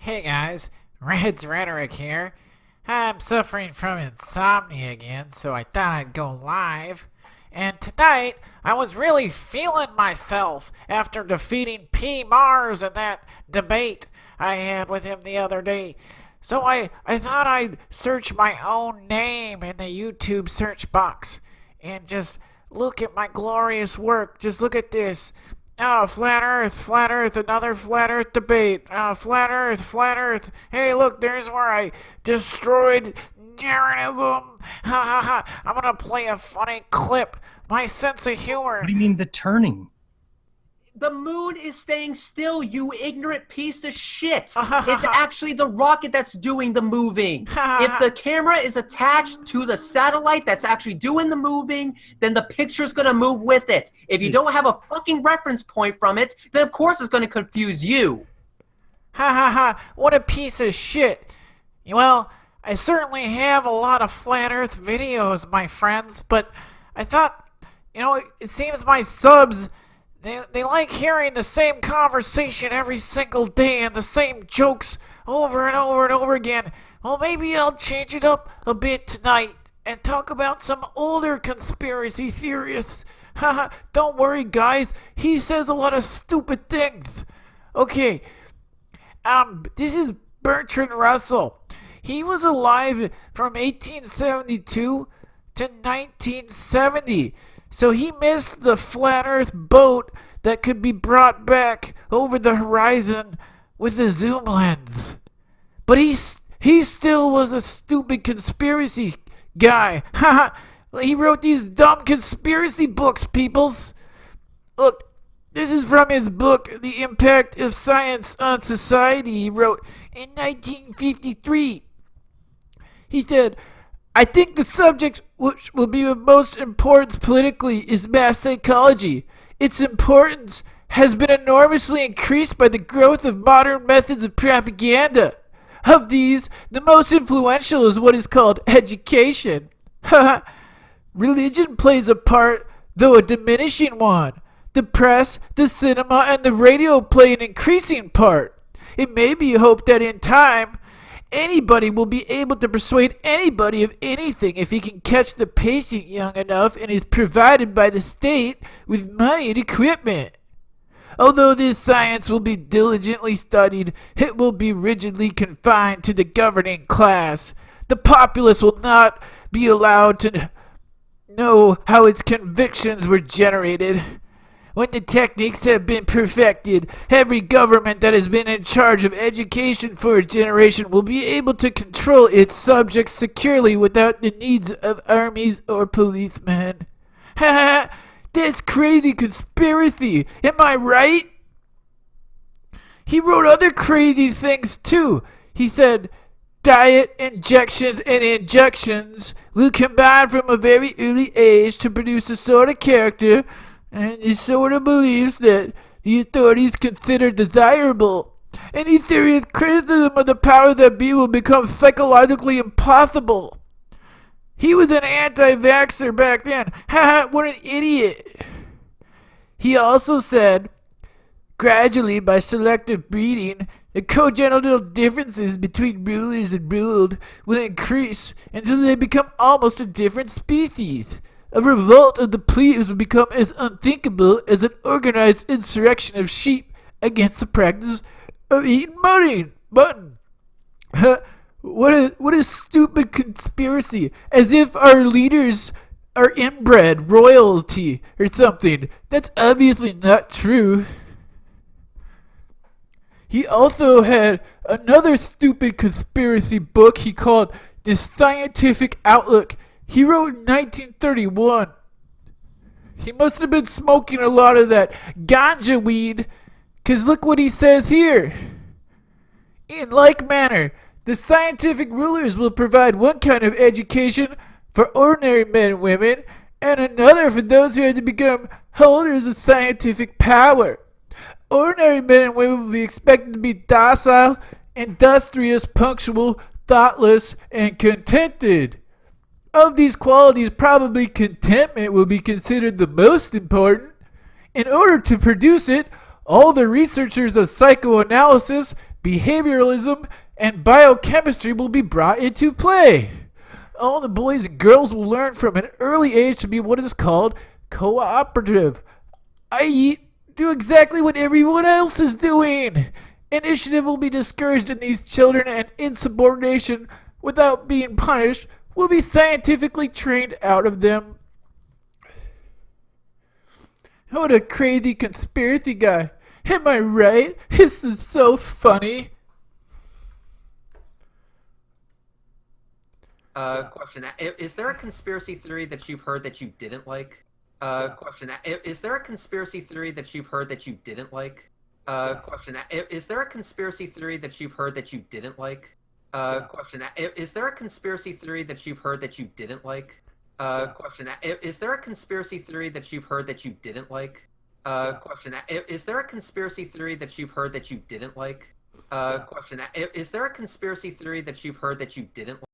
Hey guys, Rhetoric here. I'm suffering from insomnia again, so I thought I'd go live. And tonight, I was really feeling myself after defeating P. Mars in that debate I had with him the other day. So I thought I'd search my own name in the YouTube search box and just look at my glorious work. Just look at this. Oh, flat earth, another flat earth debate. Oh, flat earth, flat earth. Hey, look, there's where I destroyed Darwinism. Ha ha ha. I'm gonna play a funny clip. My sense of humor. What do you mean the turning? The moon is staying still, you ignorant piece of shit. It's actually the rocket that's doing the moving. If the camera is attached to the satellite that's actually doing the moving, then the picture's gonna move with it. If you don't have a fucking reference point from it, then of course it's gonna confuse you. Ha ha ha. What a piece of shit. Well, I certainly have a lot of flat earth videos, my friends, but I thought, it seems my subs, They like hearing the same conversation every single day and the same jokes over and over and over again. Well, maybe I'll change it up a bit tonight and talk about some older conspiracy theorists. Haha, don't worry, guys. He says a lot of stupid things. Okay, this is Bertrand Russell. He was alive from 1872 to 1970. So he missed the flat earth boat that could be brought back over the horizon with a zoom lens. But he still was a stupid conspiracy guy. Haha, he wrote these dumb conspiracy books, peoples. Look, this is from his book, The Impact of Science on Society, he wrote in 1953. He said, I think the subject which will be of most importance politically is mass psychology. Its importance has been enormously increased by the growth of modern methods of propaganda. Of these, the most influential is what is called education. Religion plays a part, though a diminishing one. The press, the cinema, and the radio play an increasing part. It may be hoped that in time, anybody will be able to persuade anybody of anything if he can catch the patient young enough and is provided by the state with money and equipment. Although this science will be diligently studied, it will be rigidly confined to the governing class. The populace will not be allowed to know how its convictions were generated. When the techniques have been perfected, every government that has been in charge of education for a generation will be able to control its subjects securely without the needs of armies or policemen. Ha ha! That's crazy conspiracy! Am I right? He wrote other crazy things too. He said, diet, injections, and injections will combine from a very early age to produce a sort of character and he sort of believes that the authorities consider desirable. Any serious criticism of the powers that be will become psychologically impossible. He was an anti-vaxxer back then. Haha, what an idiot. He also said, gradually by selective breeding, the congenital differences between rulers and ruled will increase until they become almost a different species. A revolt of the plebes would become as unthinkable as an organized insurrection of sheep against the practice of eating mutton. What a stupid conspiracy, as if our leaders are inbred royalty or something. That's obviously not true. He also had another stupid conspiracy book he called The Scientific Outlook. He wrote in 1931. He must have been smoking a lot of that ganja weed, 'cause look what he says here. In like manner, the scientific rulers will provide one kind of education for ordinary men and women, and another for those who had to become holders of scientific power. Ordinary men and women will be expected to be docile, industrious, punctual, thoughtless, and contented. Of these qualities, probably contentment will be considered the most important. In order to produce it, all the researchers of psychoanalysis, behavioralism, and biochemistry will be brought into play. All the boys and girls will learn from an early age to be what is called cooperative, i.e., do exactly what everyone else is doing. Initiative will be discouraged in these children, and insubordination without being punished will be scientifically trained out of them. What a crazy conspiracy guy. Am I right? This is so funny. Question. Is there a conspiracy theory that you've heard that you didn't like? Question. Is there a conspiracy theory that you've heard that you didn't like? Question. Is there a conspiracy theory that you've heard that you didn't like? Question. Is there a conspiracy theory that you've heard that you didn't like? Question. Is there a conspiracy theory that you've heard that you didn't like? Question. Is there a conspiracy theory that you've heard that you didn't like? Question. Is there a conspiracy theory that you've heard that you didn't like?